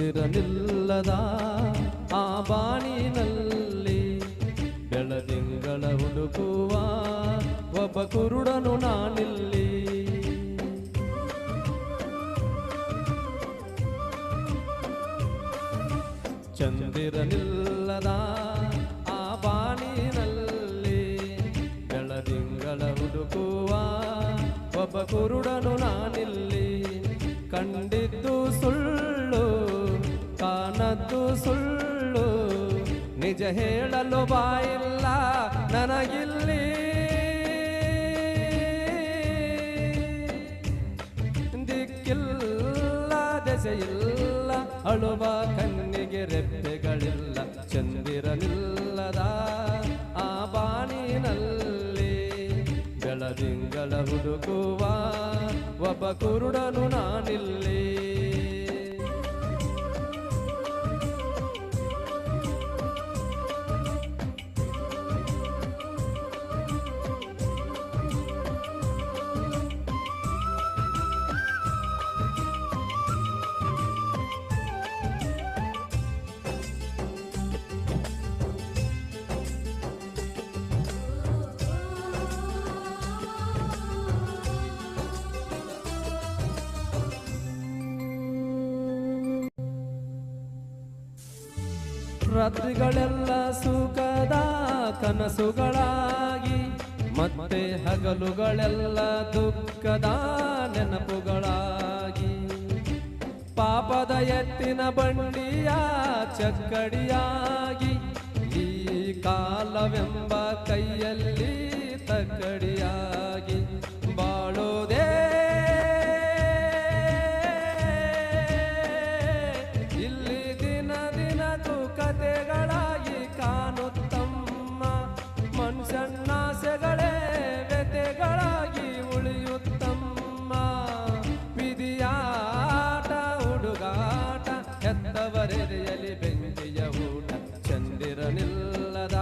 ಚಂದಿರನಿಲ್ಲದ ಆ ಬಾಣಿನಲ್ಲಿ ಬೆಳದಿಂಗಳ ಹುಡುಕುವ ಒಬ್ಬ ಕುರುಡನು ನಾನಿಲ್ಲಿ. ಚಂದಿರನಿಲ್ಲದ ಆ ಬಾಣಿನಲ್ಲಿ ಬೆಳದಿಂಗಳ ಹುಡುಕುವ ಒಬ್ಬ ಕುರುಡನು ನಾನಿಲ್ಲಿ. ಕಂಡಿದ್ದು ಸುಳ್ಳು ಕಾಣದ್ದು ಸುಳ್ಳು, ನಿಜ ಹೇಳಲು ಬಾಯಿಲ್ಲ ನನಗಿಲ್ಲಿ. ದಿಕ್ಕಿಲ್ಲ ದೆಸೆಯಿಲ್ಲ, ಅಳುವ ಕಣ್ಣಿಗೆ ರೆಪ್ಪೆಗಳಿಲ್ಲ. ಚಂದಿರನಿಲ್ಲದ ಆ ಬಾಣಿನಲ್ಲಿ ಬೆಳದಿಂಗಳ ಹುಡುಕುವ ಒಬ್ಬ ಕುರುಡನು ನಾನಿಲ್ಲಿ. ರಾತ್ರಿಗಳೆಲ್ಲ ಸುಖದ ಕನಸುಗಳಾಗಿ, ಮತ್ತೆ ಹಗಲುಗಳೆಲ್ಲ ದುಃಖದ ನೆನಪುಗಳಾಗಿ, ಪಾಪದ ಎತ್ತಿನ ಬಂಡಿಯ ಚಕ್ಕಡಿಯಾಗಿ, ಈ ಕಾಲವೆಂಬ ಕೈಯಲ್ಲಿ ತಕ್ಕಡಿಯಾಗಿ ಬಾಳೋದೇ ಇಲ್ಲಿ ದಿನ ದಿನಕ್ಕೂ ಕತೆಗಳಾಗಿ ಕಾಣುತ್ತಮ್ಮ. ಮನುಷ್ಯನಾಸೆಗಳೇ ವ್ಯತೆಗಳಾಗಿ ಉಳಿಯುತ್ತಮ್ಮ. ವಿಧಿಯಾಟ ಹುಡುಗಾಟ ಹೆತ್ತವರೆದೆಯಲಿ ಬೆಂಕಿಯ ಊಟ. ಚಂದಿರನಿಲ್ಲದ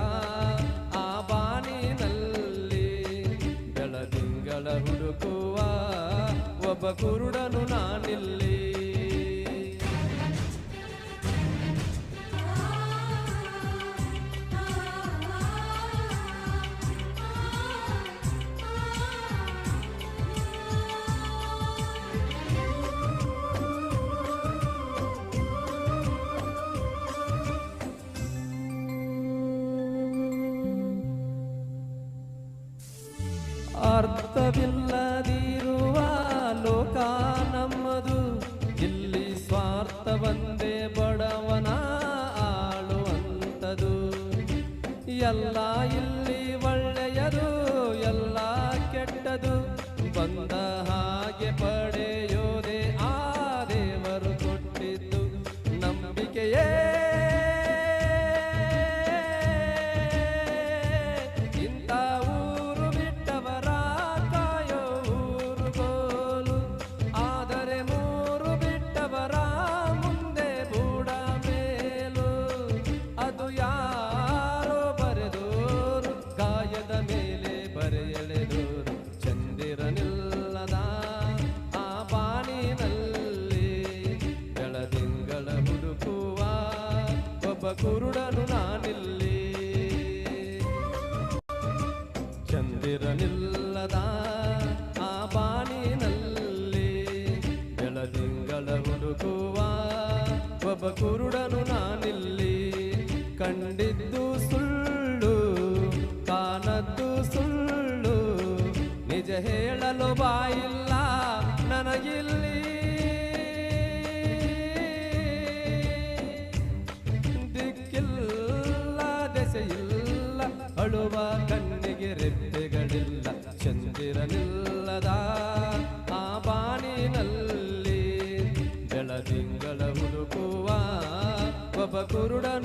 ಆ ಬಾಣಿನಲ್ಲಿ ಬೆಳದಿಂಗಳ ಹುಡುಕುವ ಒಬ್ಬ ಕುರುಡನು ನಾನಿಲ್ಲಿ. ಅರ್ಥವಿಲ್ಲದಿರುವ ಲೋಕ ನಮ್ಮದು, ಇಲ್ಲಿ ಸ್ವಾರ್ಥ ಬಂದೇ ಬಡವನ ಆಳುವಂಥದು. ಎಲ್ಲ ಇಲ್ಲಿ ಒಳ್ಳೆಯದು ಎಲ್ಲ ಕೆಟ್ಟದು, ಬಂದ ಹಾಗೆ ಪಡೆಯೋದೆ ಆ ದೇವರು ಕೊಟ್ಟಿದ್ದು ನಂಬಿಕೆಯೇ. ಚಂದಿರನಿಲ್ಲದ ಆ ಬಾಣಿನಲ್ಲಿ ಬೆಳದಿಂಗಳ ಹುಡುಕುವ ಒಬ್ಬ ಕುರುಡನು ನಾನಿಲ್ಲಿ. ಚಂದಿರನಿಲ್ಲದ ಆ ಬಾಣಿನಲ್ಲಿ ಬೆಳದಿಂಗಳ ಹುಡುಕುವ ಒಬ್ಬ ಕುರುಡನು ನಾನಿಲ್ಲಿ. ಕಂಡಿದ್ದು ಸುಳ್ಳು ಕಾಣದ್ದು ಸುಳ್ಳು, ನಿಜ ಹೇಳಲು ಬಾಯಿಲ್ಲ ನನಗಿಲ್ಲಿ. ದಿಕ್ಕಿಲ್ಲ ದೆಸೆಯಿಲ್ಲ, ಅಳುವ ಕಣ್ಣಿಗೆ ರೆಪ್ಪೆಗಳಿಲ್ಲ. ಚಂದಿರನಿಲ್ಲದ ಆ ಬಾಣಿನಲ್ಲಿ ಬೆಳದಿಂಗಳ ಹುಡುಕುವ ಒಬ್ಬ ಕುರುಡನು